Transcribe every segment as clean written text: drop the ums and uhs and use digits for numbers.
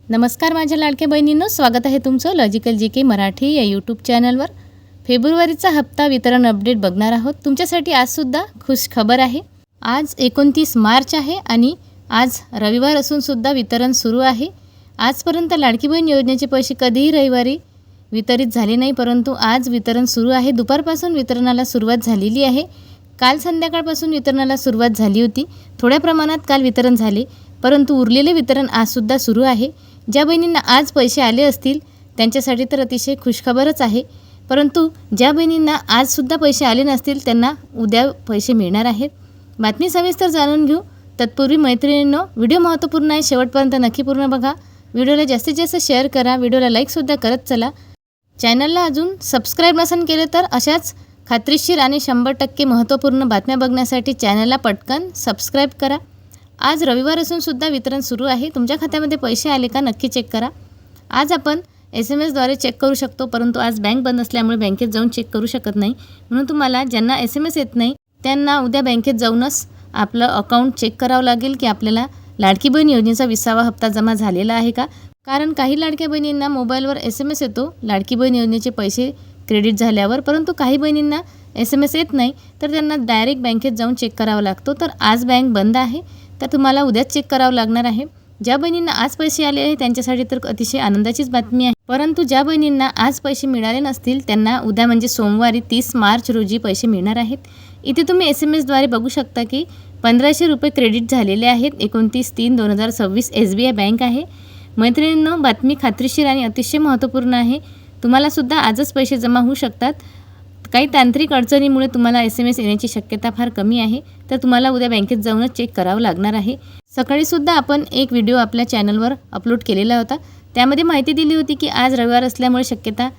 नमस्कार माझ्या लाडक्या बहिणींनो, स्वागत आहे तुमचं लॉजिकल जी के मराठी या यूट्यूब चॅनलवर। फेब्रुवारीचा हप्ता वितरण अपडेट बघणार आहोत। तुमच्यासाठी आजसुद्धा खुश खबर आहे। आज 29 मार्च आहे आणि आज रविवार असून सुद्धा वितरण सुरू आहे। आजपर्यंत लाडकी बहीण योजनेचे पैसे कधीही रविवारी वितरित झाले नाही, परंतु आज वितरण सुरू आहे। दुपारपासून वितरणाला सुरुवात झालेली आहे। काल संध्याकाळपासून वितरणाला सुरुवात झाली होती। थोड्या प्रमाणात काल वितरण झाले, परंतु उरलेले वितरण आजसुद्धा सुरू आहे। ज्या बहिणींना आज पैसे आले असतील त्यांच्यासाठी तर अतिशय खुशखबरच आहे, परंतु ज्या बहिणींना आजसुद्धा पैसे आले नसतील त्यांना उद्या पैसे मिळणार आहेत। बातमी सविस्तर जाणून घेऊ। तत्पूर्वी मैत्रिणींनो, व्हिडिओ महत्त्वपूर्ण आहे, शेवटपर्यंत नक्की पूर्ण बघा। व्हिडिओला जास्तीत जास्त शेअर करा, व्हिडिओला लाईकसुद्धा करत चला। चॅनलला अजून सबस्क्राईब नसेल केले तर अशाच खात्रीशीर आणि 100% महत्त्वपूर्ण बातम्या बघण्यासाठी चॅनलला पटकन सबस्क्राईब करा। आज रविवार असून सुद्धा वितरण सुरू आहे। तुमच्या खात्यामध्ये पैसे आले का नक्की चेक करा। आज आपण SMS-द्वारे चेक करू शकतो, परंतु आज बँक बंद असल्यामुळे बँकेत जाऊन चेक करू शकत नाही। म्हणून तुम्हाला ज्यांना SMS येत नाही त्यांना उद्या बँकेत जाऊनच आपलं अकाउंट चेक करावं लागेल की आपल्याला लाडकी बहीण योजनेचा 20वा हप्ता जमा झालेला आहे का। कारण काही लाडक्या बहिणींना मोबाईलवर SMS येतो लाडकी बहीण योजनेचे पैसे क्रेडिट झाल्यावर, परंतु काही बहिणींना SMS येत नाही तर त्यांना डायरेक्ट बँकेत जाऊन चेक करावा लागतो। तर आज बँक बंद आहे, तर तुम्हाला उद्याच चेक करावं लागणार आहे। ज्या बहिणींना आज पैसे आले आहे त्यांच्यासाठी तर अतिशय आनंदाचीच बातमी आहे, परंतु ज्या बहिणींना आज पैसे मिळाले नसतील त्यांना उद्या म्हणजे सोमवारी 30 मार्च रोजी पैसे मिळणार आहेत। इथे तुम्ही SMS-द्वारे बघू शकता की 1500 रुपये क्रेडिट झालेले आहेत। 29/3/2026 SBI बँक आहे। मैत्रिणींनो, बातमी खात्रीशीर आणि अतिशय महत्त्वपूर्ण आहे। तुम्हालासुद्धा आजच पैसे जमा होऊ शकतात। काही तांत्रिक अडचणीमुळे तुम्हाला SMS येण्याची शक्यता फार कमी आहे, तर तुम्हाला उद्या बँकेत जाऊनच चेक करावं लागणार आहे। सकाळीसुद्धा आपण एक व्हिडिओ आपल्या चॅनलवर अपलोड केलेला होता, त्यामध्ये माहिती दिली होती की आज रविवार असल्यामुळे शक्यता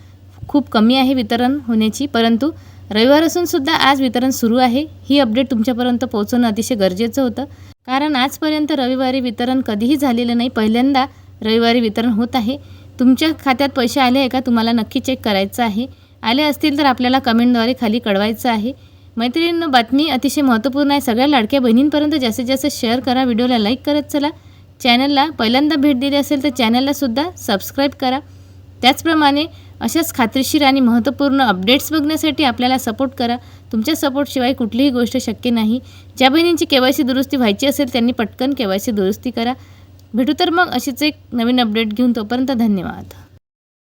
खूप कमी आहे वितरण होण्याची, परंतु रविवार असून सुद्धा आज वितरण सुरू आहे। ही अपडेट तुमच्यापर्यंत पोहोचवणं अतिशय गरजेचं होतं, कारण आजपर्यंत रविवारी वितरण कधीही झालेलं नाही, पहिल्यांदा रविवारी वितरण होत आहे। तुमच्या खात्यात पैसे आले आहे का तुम्हाला नक्की चेक करायचं आहे। आले असतील तर आपल्याला कमेंटद्वारे खाली कळवायचं आहे। मैत्रिणींनो, बातमी अतिशय महत्त्वपूर्ण आहे। सगळ्या लाडक्या बहिणींपर्यंत जास्तीत जास्त शेअर करा, व्हिडिओला लाईक करत चला। चॅनलला पहिल्यांदा भेट दिली असेल तर चॅनललासुद्धा सबस्क्राईब करा। त्याचप्रमाणे अशाच खात्रीशीर आणि महत्त्वपूर्ण अपडेट्स बघण्यासाठी आपल्याला सपोर्ट करा। तुमच्या सपोर्टशिवाय कुठलीही गोष्ट शक्य नाही। ज्या बहिणींची KYC दुरुस्ती व्हायची असेल त्यांनी पटकन KYC दुरुस्ती करा। भेटू तर मग अशीच एक नवीन अपडेट घेऊन, तोपर्यंत धन्यवाद।